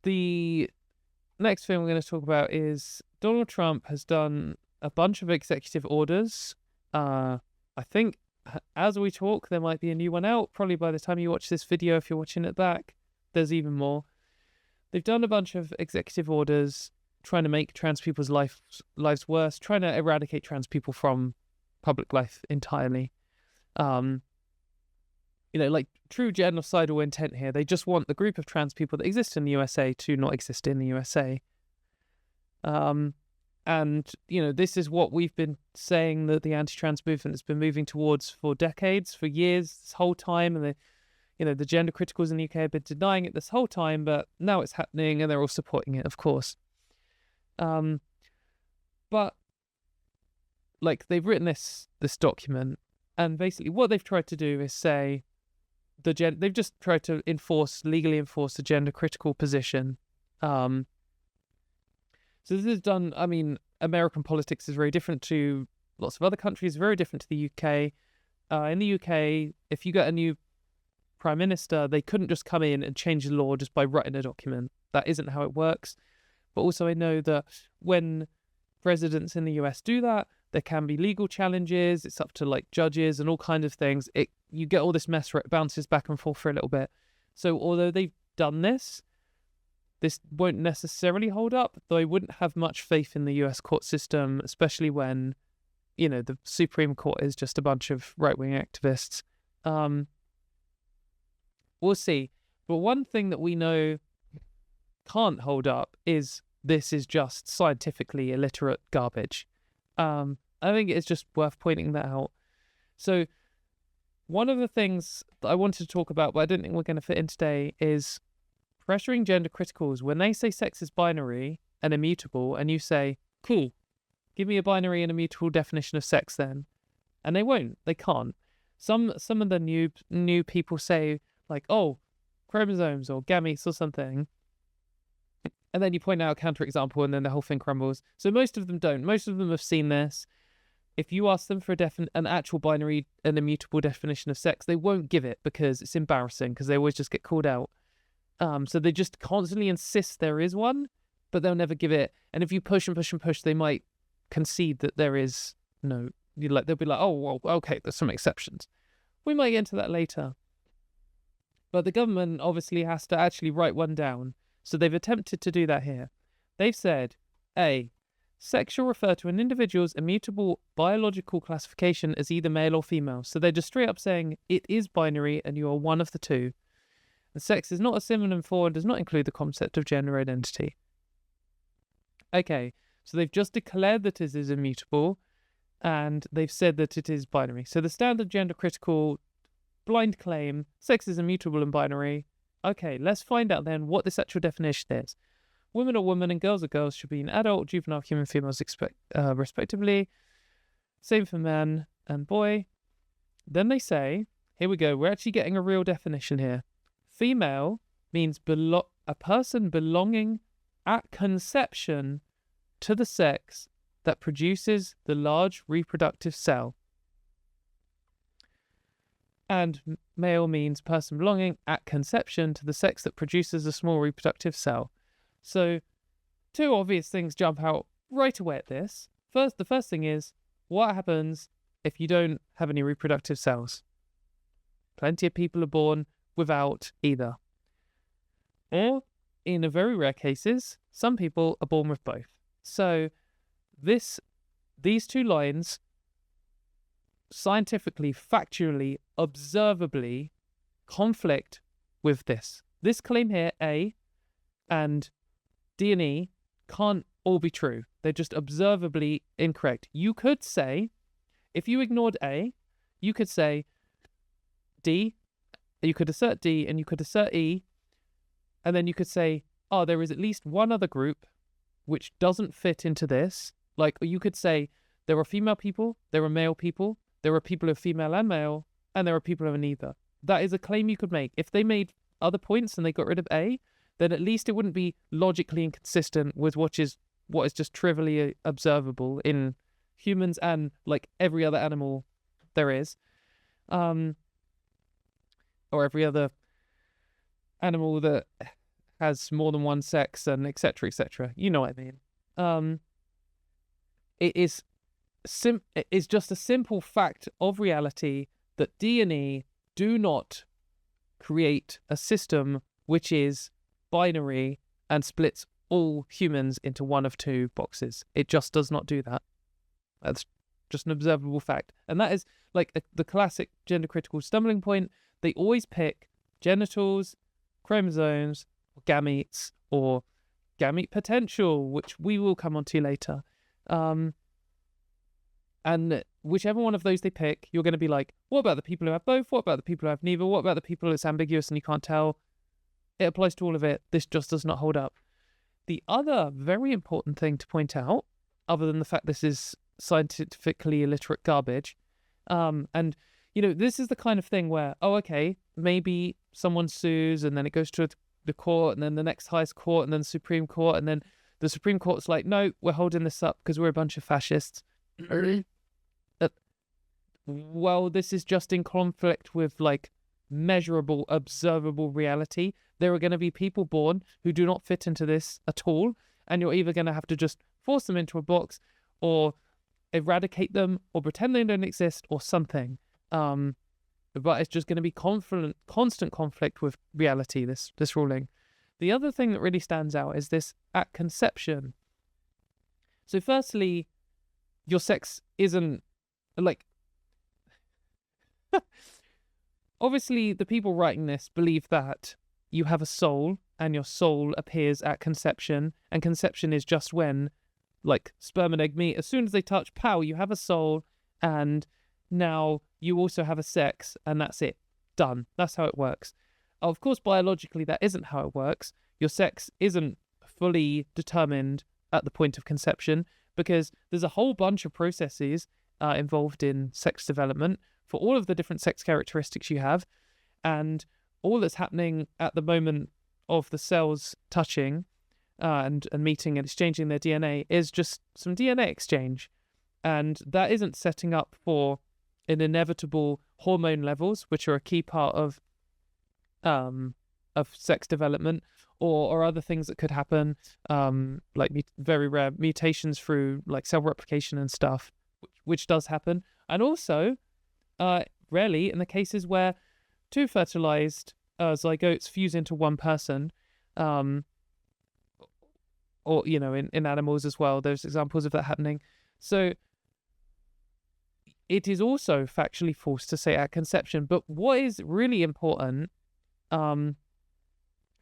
the next thing we're going to talk about is Donald Trump has done a bunch of executive orders. I think as we talk, there might be a new one out. Probably by the time you watch this video, if you're watching it back, there's even more. They've done a bunch of executive orders trying to make trans people's lives worse, trying to eradicate trans people from public life entirely. Like true genocidal intent here. They just want the group of trans people that exist in the USA to not exist in the USA. And, this is what we've been saying that the anti-trans movement has been moving towards for decades, for years, this whole time. And the gender criticals in the UK have been denying it this whole time, but now it's happening and they're all supporting it, of course. But they've written this document, and basically what they've tried to do is say they've just tried to legally enforce the gender critical position. So this is done, American politics is very different to lots of other countries, very different to the UK. In the UK, if you get a new prime minister, they couldn't just come in and change the law just by writing a document. That isn't how it works. But also I know that when presidents in the US do that, there can be legal challenges. It's up to judges and all kinds of things. You get all this mess where it bounces back and forth for a little bit. So although they've done this won't necessarily hold up, though I wouldn't have much faith in the US court system, especially when, the Supreme Court is just a bunch of right-wing activists. We'll see. But one thing that we know can't hold up is this is just scientifically illiterate garbage. I think it's just worth pointing that out. So one of the things that I wanted to talk about, but I don't think we're going to fit in today, is pressuring gender criticals. When they say sex is binary and immutable, and you say, cool, give me a binary and immutable definition of sex then. And they won't. They can't. Some of the new people say, chromosomes or gametes or something. And then you point out a counterexample and then the whole thing crumbles. So most of them don't. Most of them have seen this. If you ask them for an actual binary and immutable definition of sex, they won't give it because it's embarrassing, because they always just get called out. So they just constantly insist there is one, but they'll never give it. And if you push and push and push, they might concede that there is no. They'll be like, oh, well, okay, there's some exceptions. We might get into that later. But the government obviously has to actually write one down. So they've attempted to do that here. They've said, A, sex shall refer to an individual's immutable biological classification as either male or female. So they're just straight up saying it is binary and you are one of the two. And sex is not a synonym for and does not include the concept of gender identity. Okay, so they've just declared that it is immutable and they've said that it is binary. So the standard gender critical blind claim, sex is immutable and binary. Okay, let's find out then what this actual definition is. Women are women and girls are girls should be an adult, juvenile, human, females respectively. Same for man and boy. Then they say, here we go, we're actually getting a real definition here. Female means a person belonging at conception to the sex that produces the large reproductive cell. And male means person belonging at conception to the sex that produces a small reproductive cell. So two obvious things jump out right away at this. The first thing is, what happens if you don't have any reproductive cells? Plenty of people are born without either. Or, in a very rare cases, some people are born with both. So these two lines scientifically, factually, observably conflict with this. This claim here, A, and D and E can't all be true. They're just observably incorrect. You could say, if you ignored A, you could say D, you could assert D, and you could assert E, and then you could say, oh, there is at least one other group which doesn't fit into this. You could say, there are female people, there are male people, there are people who are female and male, and there are people who are neither. That is a claim you could make. If they made other points and they got rid of A, then at least it wouldn't be logically inconsistent with what is just trivially observable in humans and every other animal there is, or every other animal that has more than one sex, and etc., etc. You know what I mean? It is just a simple fact of reality that D&E do not create a system which is binary and splits all humans into one of two boxes. It just does not do that. That's just an observable fact. And that is like the classic gender critical stumbling point. They always pick genitals, chromosomes, or gametes, or gamete potential, which we will come on to later. And whichever one of those they pick, you're going to be like, what about the people who have both? What about the people who have neither? What about the people it's ambiguous and you can't tell? It applies to all of it. This just does not hold up. The other very important thing to point out, other than the fact this is scientifically illiterate garbage, and, you know, this is the kind of thing where, oh, okay, maybe someone sues and then it goes to the court and then the next highest court and then Supreme Court, and then the Supreme Court's like, no, we're holding this up because we're a bunch of fascists. Well, this is just in conflict with like measurable, observable reality. There are going to be people born who do not fit into this at all, and you're either going to have to just force them into a box or eradicate them or pretend they don't exist or something. But it's just going to be constant conflict with reality, this ruling. The other thing that really stands out is this at conception. So firstly, your sex isn't like... Obviously, the people writing this believe that you have a soul and your soul appears at conception, and conception is just when, like, sperm and egg meet. As soon as they touch, pow, you have a soul, and now you also have a sex, and that's it. Done. That's how it works. Of course, biologically, that isn't how it works. Your sex isn't fully determined at the point of conception because there's a whole bunch of processes involved in sex development for all of the different sex characteristics you have, and all that's happening at the moment of the cells touching and meeting and exchanging their DNA is just some DNA exchange, and that isn't setting up for an inevitable hormone levels, which are a key part of sex development, or other things that could happen, like very rare mutations through like cell replication and stuff, which does happen, and also rarely in the cases where two fertilized zygotes fuse into one person, or, you know, in animals as well, there's examples of that happening. So it is also factually false to say at conception. But what is really important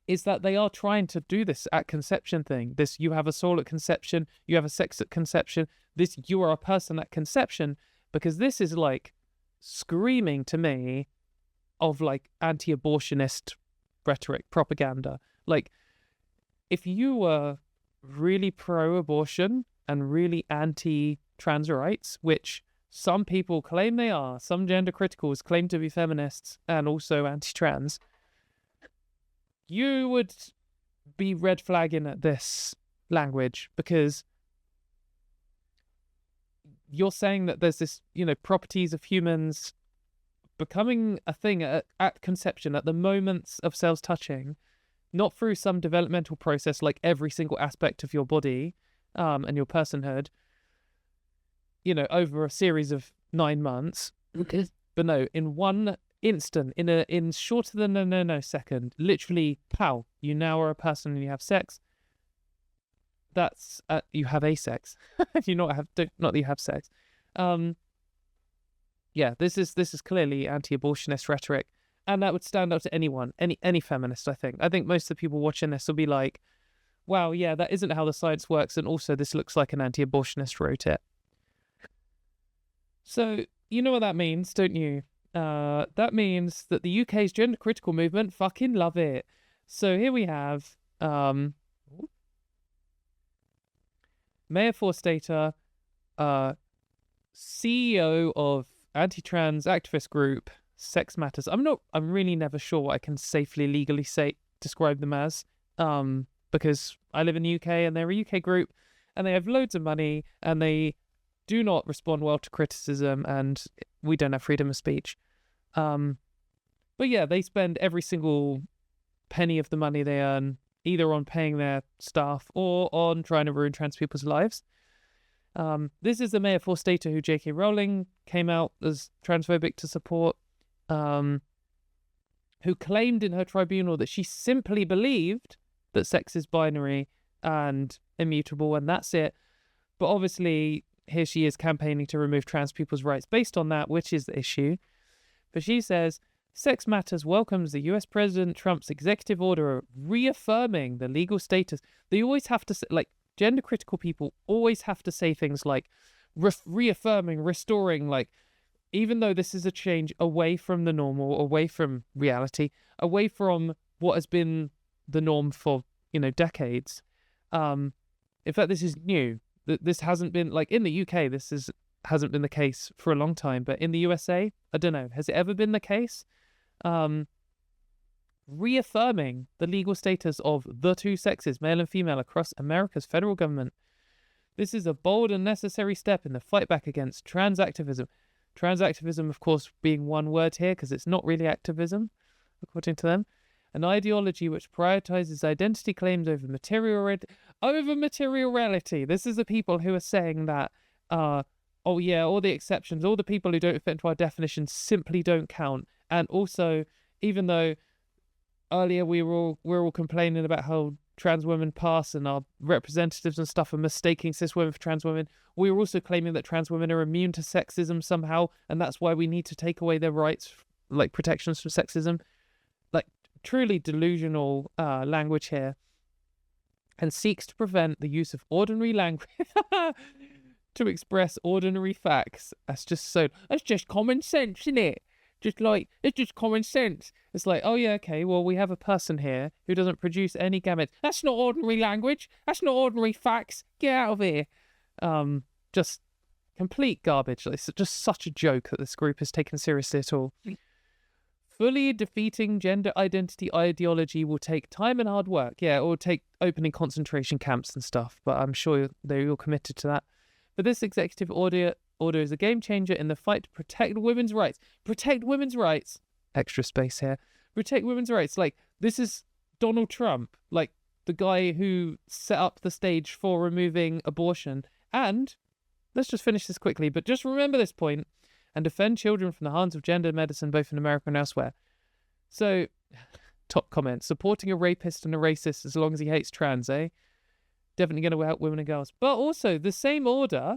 is that they are trying to do this at conception thing. This, you have a soul at conception, you have a sex at conception, this, you are a person at conception, because this is like screaming to me of like anti-abortionist rhetoric, propaganda. Like, if you were really pro-abortion and really anti-trans rights, which some people claim they are, some gender criticals claim to be feminists and also anti-trans, you would be red flagging at this language, because you're saying that there's this, you know, properties of humans becoming a thing at conception, at the moments of cells touching, not through some developmental process like every single aspect of your body and your personhood, you know, over a series of 9 months. Okay. But no, in one instant, in shorter than a nanosecond, literally, pow, you now are a person and you have sex. That's you have a sex. You not that you have sex. Yeah, this is clearly anti-abortionist rhetoric, and that would stand out to anyone, any feminist. I think most of the people watching this will be like, wow, yeah, that isn't how the science works, and also this looks like an anti-abortionist wrote it. So you know what that means, don't you? That means that the UK's gender critical movement fucking love it. So here we have Mayor Forstater, CEO of anti-trans activist group Sex Matters. I'm really never sure what I can safely legally describe them as, because I live in the UK and they're a UK group and they have loads of money and they do not respond well to criticism, and we don't have freedom of speech. But yeah, they spend every single penny of the money they earn either on paying their staff or on trying to ruin trans people's lives. This is the mayor Forstater who J.K. Rowling came out as transphobic to support, who claimed in her tribunal that she simply believed that sex is binary and immutable, and that's it. But obviously, here she is campaigning to remove trans people's rights based on that, which is the issue. But she says, Sex Matters welcomes the US President Trump's executive order reaffirming the legal status. They always have to say, like, gender critical people always have to say things like reaffirming, restoring, like, even though this is a change away from the normal, away from reality, away from what has been the norm for, decades. In fact, this is new. This hasn't been, like, in the UK, hasn't been the case for a long time, but in the USA, I don't know, has it ever been the case? Reaffirming the legal status of the two sexes, male and female, across America's federal government. This is a bold and necessary step in the fight back against trans activism. Trans activism, of course, being one word here because it's not really activism, according to them. An ideology which prioritizes identity claims over materiality. This is the people who are saying that, oh yeah, all the exceptions, all the people who don't fit into our definition simply don't count. And also, even though earlier we were all complaining about how trans women pass and our representatives and stuff are mistaking cis women for trans women, we were also claiming that trans women are immune to sexism somehow, and that's why we need to take away their rights, like protections from sexism. Like, truly delusional language here, and seeks to prevent the use of ordinary language to express ordinary facts. That's just common sense, isn't it? It's just common sense. It's like, oh yeah, okay, well, we have a person here who doesn't produce any gametes. That's not ordinary language. That's not ordinary facts. Get out of here. Just complete garbage. It's just such a joke that this group is taken seriously at all. Fully defeating gender identity ideology will take time and hard work. Yeah, it will take opening concentration camps and stuff, but I'm sure they're all committed to that. But this executive order is a game changer in the fight to protect women's rights. Protect women's rights. Extra space here. Protect women's rights. Like, this is Donald Trump, like the guy who set up the stage for removing abortion. And let's just finish this quickly, but just remember this point. And defend children from the harms of gender medicine, both in America and elsewhere. So, top comment. Supporting a rapist and a racist as long as he hates trans, eh? Definitely going to help women and girls. But also, the same order,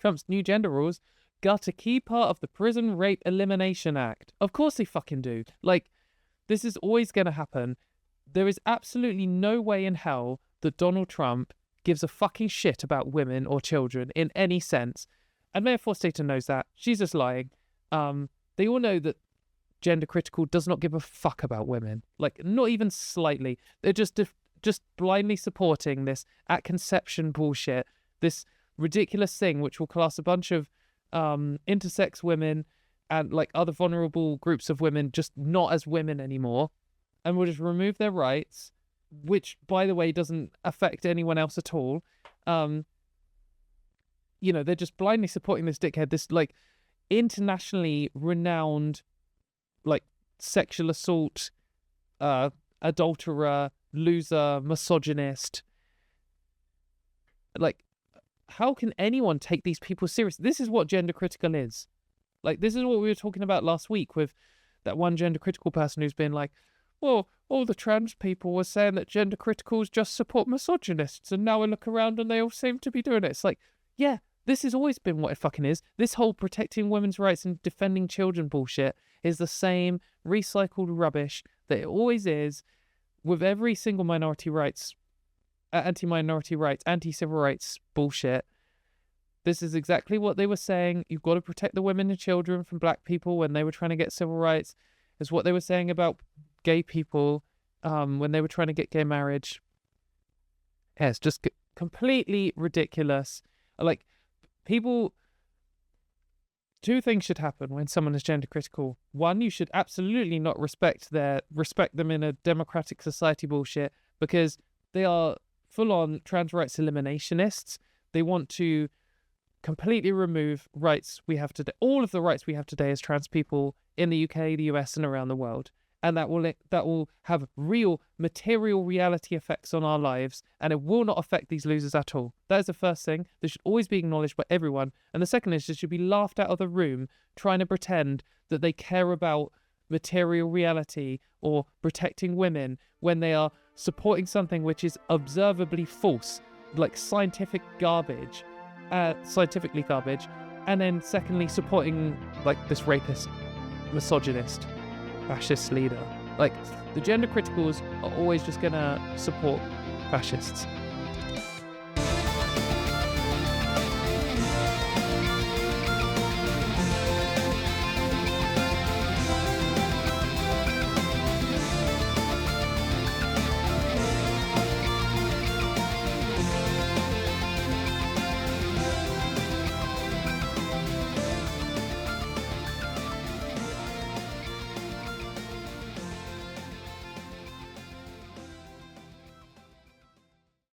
Trump's new gender rules, gut a key part of the Prison Rape Elimination Act. Of course they fucking do. Like, this is always going to happen. There is absolutely no way in hell that Donald Trump gives a fucking shit about women or children in any sense. And Mayor Forstater knows that. She's just lying. They all know that gender critical does not give a fuck about women. Like, not even slightly. They're just blindly supporting this at conception bullshit. This ridiculous thing which will class a bunch of intersex women and like other vulnerable groups of women just not as women anymore, and will just remove their rights, which, by the way, doesn't affect anyone else at all. They're just blindly supporting this dickhead, this, like, internationally renowned, like, sexual assault, adulterer, loser, misogynist. Like, how can anyone take these people seriously? This is what gender critical is. Like, this is what we were talking about last week with that one gender critical person who's been like, well, all the trans people were saying that gender criticals just support misogynists, and now I look around and they all seem to be doing it. It's like, yeah, this has always been what it fucking is. This whole protecting women's rights and defending children bullshit is the same recycled rubbish that it always is with every single minority rights, anti-minority rights, anti-civil rights bullshit. This is exactly what they were saying. You've got to protect the women and children from black people when they were trying to get civil rights. It's what they were saying about gay people when they were trying to get gay marriage. Yeah, it's just completely ridiculous. Like, people, two things should happen when someone is gender critical. One, you should absolutely not respect them in a democratic society bullshit, because they are full-on trans rights eliminationists. They want to completely remove rights we have today, all of the rights we have today as trans people in the UK, the US, and around the world. and that will have real material reality effects on our lives, and it will not affect these losers at all. That is the first thing that should always be acknowledged by everyone. And the second is, they should be laughed out of the room trying to pretend that they care about material reality or protecting women when they are supporting something which is observably false, like scientifically garbage, and then secondly supporting like this rapist, misogynist, fascist leader. Like, the gender criticals are always just gonna support fascists.